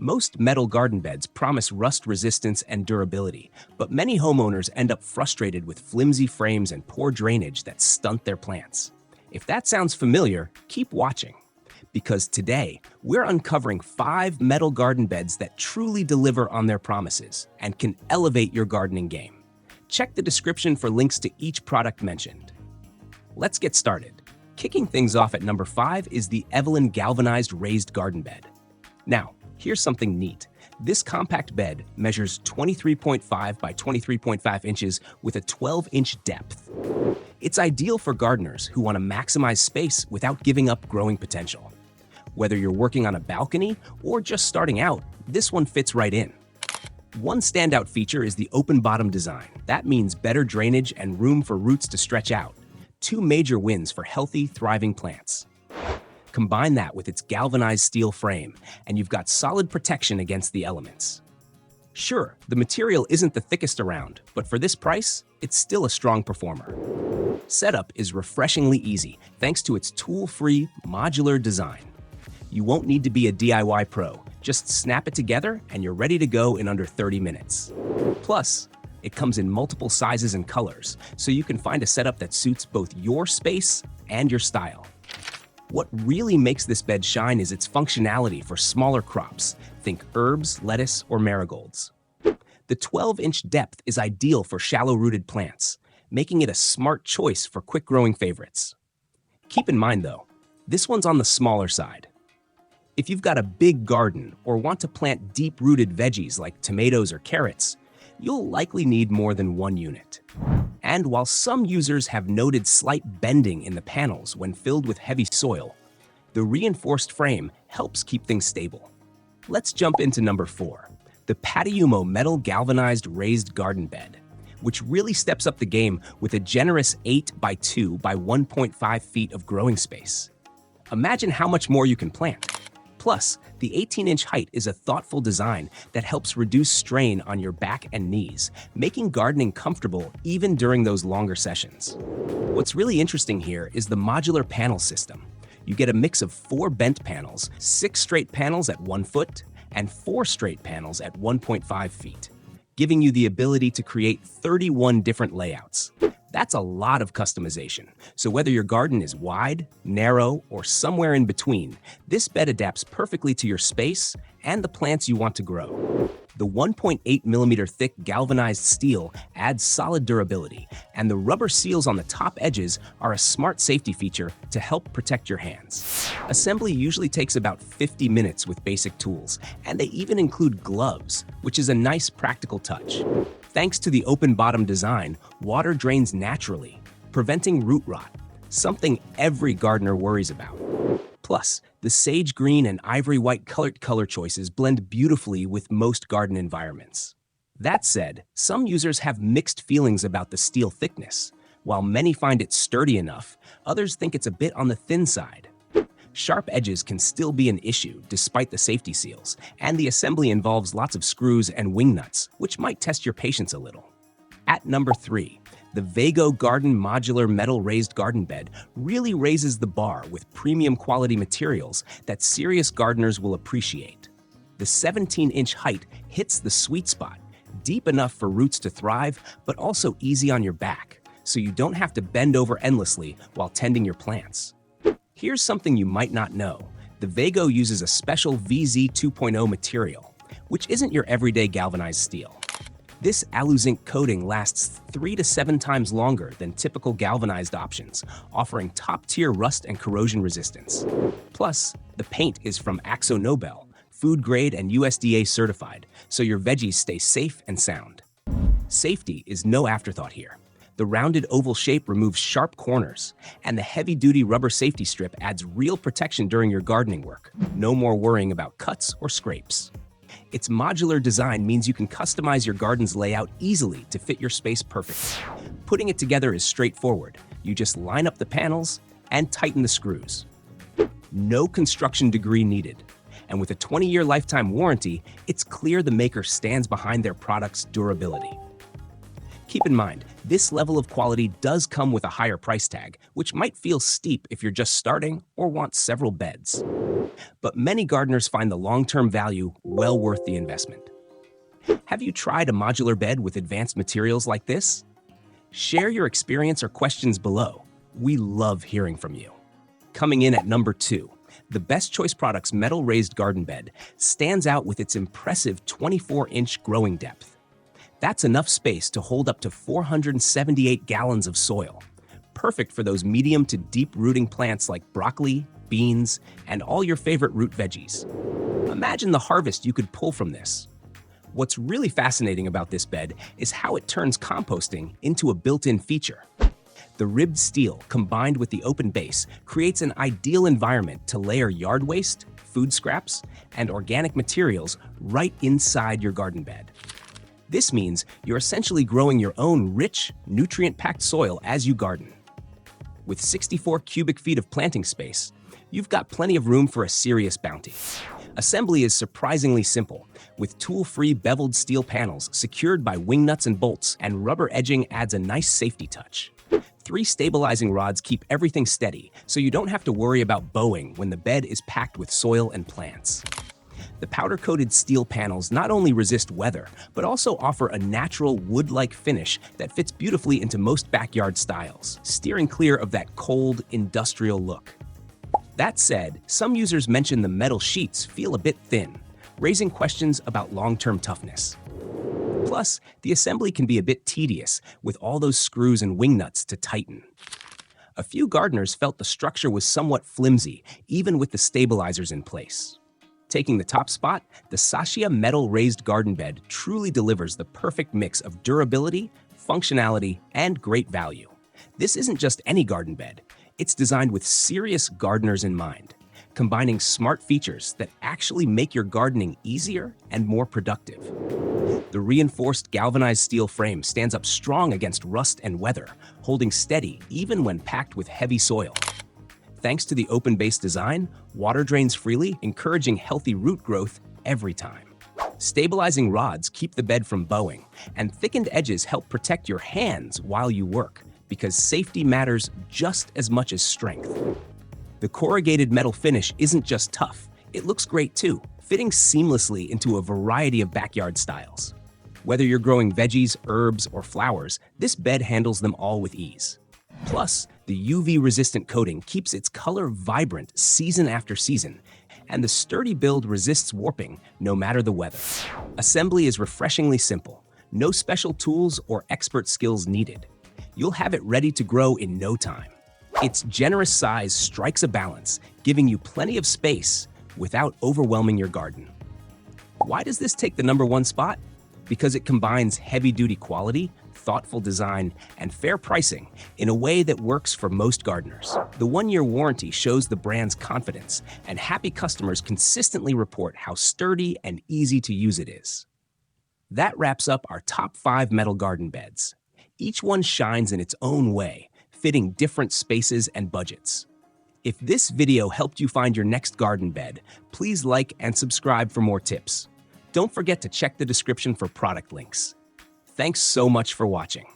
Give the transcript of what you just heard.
Most metal garden beds promise rust resistance and durability, but many homeowners end up frustrated with flimsy frames and poor drainage that stunt their plants. If that sounds familiar, keep watching, because today we're uncovering 5 metal garden beds that truly deliver on their promises and can elevate your gardening game. Check the description for links to each product mentioned. Let's get started. Kicking things off at number 5 is the Evelin Galvanized Raised Garden Bed. Now, here's something neat. This compact bed measures 23.5 by 23.5 inches with a 12-inch depth. It's ideal for gardeners who want to maximize space without giving up growing potential. Whether you're working on a balcony or just starting out, this one fits right in. One standout feature is the open bottom design. That means better drainage and room for roots to stretch out. 2 major wins for healthy, thriving plants. Combine that with its galvanized steel frame, and you've got solid protection against the elements. Sure, the material isn't the thickest around, but for this price, it's still a strong performer. Setup is refreshingly easy thanks to its tool-free, modular design. You won't need to be a DIY pro. Just snap it together and you're ready to go in under 30 minutes. Plus, it comes in multiple sizes and colors, so you can find a setup that suits both your space and your style. What really makes this bed shine is its functionality for smaller crops. Think herbs, lettuce, or marigolds. The 12-inch depth is ideal for shallow-rooted plants, making it a smart choice for quick-growing favorites. Keep in mind, though, this one's on the smaller side. If you've got a big garden or want to plant deep-rooted veggies like tomatoes or carrots, you'll likely need more than one unit. And while some users have noted slight bending in the panels when filled with heavy soil, the reinforced frame helps keep things stable. Let's jump into number 4, the Pattiumo Metal Galvanized Raised Garden Bed, which really steps up the game with a generous 8 by 2 by 1.5 feet of growing space. Imagine how much more you can plant. Plus, the 18-inch height is a thoughtful design that helps reduce strain on your back and knees, making gardening comfortable even during those longer sessions. What's really interesting here is the modular panel system. You get a mix of 4 bent panels, 6 straight panels at 1 foot, and 4 straight panels at 1.5 feet, giving you the ability to create 31 different layouts. That's a lot of customization, so whether your garden is wide, narrow, or somewhere in between, this bed adapts perfectly to your space and the plants you want to grow. The 1.8mm thick galvanized steel adds solid durability, and the rubber seals on the top edges are a smart safety feature to help protect your hands. Assembly usually takes about 50 minutes with basic tools, and they even include gloves, which is a nice practical touch. Thanks to the open bottom design, water drains naturally, preventing root rot, something every gardener worries about. Plus, the sage green and ivory white color choices blend beautifully with most garden environments. That said, some users have mixed feelings about the steel thickness. While many find it sturdy enough, others think it's a bit on the thin side. Sharp edges can still be an issue despite the safety seals, and the assembly involves lots of screws and wing nuts, which might test your patience a little. At number 3, the Vego Garden Modular Metal Raised Garden Bed really raises the bar with premium quality materials that serious gardeners will appreciate. The 17-inch height hits the sweet spot, deep enough for roots to thrive, but also easy on your back, so you don't have to bend over endlessly while tending your plants. Here's something you might not know. The Vego uses a special VZ 2.0 material, which isn't your everyday galvanized steel. This alu-zinc coating lasts 3 to 7 times longer than typical galvanized options, offering top-tier rust and corrosion resistance. Plus, the paint is from Akzo Nobel, food grade and USDA certified, so your veggies stay safe and sound. Safety is no afterthought here. The rounded oval shape removes sharp corners, and the heavy-duty rubber safety strip adds real protection during your gardening work. No more worrying about cuts or scrapes. Its modular design means you can customize your garden's layout easily to fit your space perfectly. Putting it together is straightforward. You just line up the panels and tighten the screws. No construction degree needed. And with a 20-year lifetime warranty, it's clear the maker stands behind their product's durability. Keep in mind, this level of quality does come with a higher price tag, which might feel steep if you're just starting or want several beds. But many gardeners find the long-term value well worth the investment. Have you tried a modular bed with advanced materials like this? Share your experience or questions below. We love hearing from you. Coming in at number 2, the Best Choice Products Metal Raised Garden Bed stands out with its impressive 24-inch growing depth. That's enough space to hold up to 478 gallons of soil, perfect for those medium to deep-rooting plants like broccoli, beans, and all your favorite root veggies. Imagine the harvest you could pull from this. What's really fascinating about this bed is how it turns composting into a built-in feature. The ribbed steel combined with the open base creates an ideal environment to layer yard waste, food scraps, and organic materials right inside your garden bed. This means you're essentially growing your own rich, nutrient-packed soil as you garden. With 64 cubic feet of planting space, you've got plenty of room for a serious bounty. Assembly is surprisingly simple, with tool-free beveled steel panels secured by wing nuts and bolts, and rubber edging adds a nice safety touch. 3 stabilizing rods keep everything steady, so you don't have to worry about bowing when the bed is packed with soil and plants. The powder-coated steel panels not only resist weather, but also offer a natural wood-like finish that fits beautifully into most backyard styles, steering clear of that cold, industrial look. That said, some users mention the metal sheets feel a bit thin, raising questions about long-term toughness. Plus, the assembly can be a bit tedious, with all those screws and wing nuts to tighten. A few gardeners felt the structure was somewhat flimsy, even with the stabilizers in place. Taking the top spot, the Sacia metal raised garden bed truly delivers the perfect mix of durability, functionality, and great value. This isn't just any garden bed. It's designed with serious gardeners in mind, combining smart features that actually make your gardening easier and more productive. The reinforced galvanized steel frame stands up strong against rust and weather, holding steady even when packed with heavy soil. Thanks to the open base design, water drains freely, encouraging healthy root growth every time. Stabilizing rods keep the bed from bowing, and thickened edges help protect your hands while you work, because safety matters just as much as strength. The corrugated metal finish isn't just tough, it looks great too, fitting seamlessly into a variety of backyard styles. Whether you're growing veggies, herbs, or flowers, this bed handles them all with ease. Plus, the UV-resistant coating keeps its color vibrant season after season, and the sturdy build resists warping no matter the weather. Assembly is refreshingly simple, no special tools or expert skills needed. You'll have it ready to grow in no time. Its generous size strikes a balance, giving you plenty of space without overwhelming your garden. Why does this take the #1 spot? Because it combines heavy-duty quality, thoughtful design, and fair pricing in a way that works for most gardeners. The 1-year warranty shows the brand's confidence, and happy customers consistently report how sturdy and easy to use it is. That wraps up our top 5 metal garden beds. Each one shines in its own way, fitting different spaces and budgets. If this video helped you find your next garden bed, please like and subscribe for more tips. Don't forget to check the description for product links. Thanks so much for watching.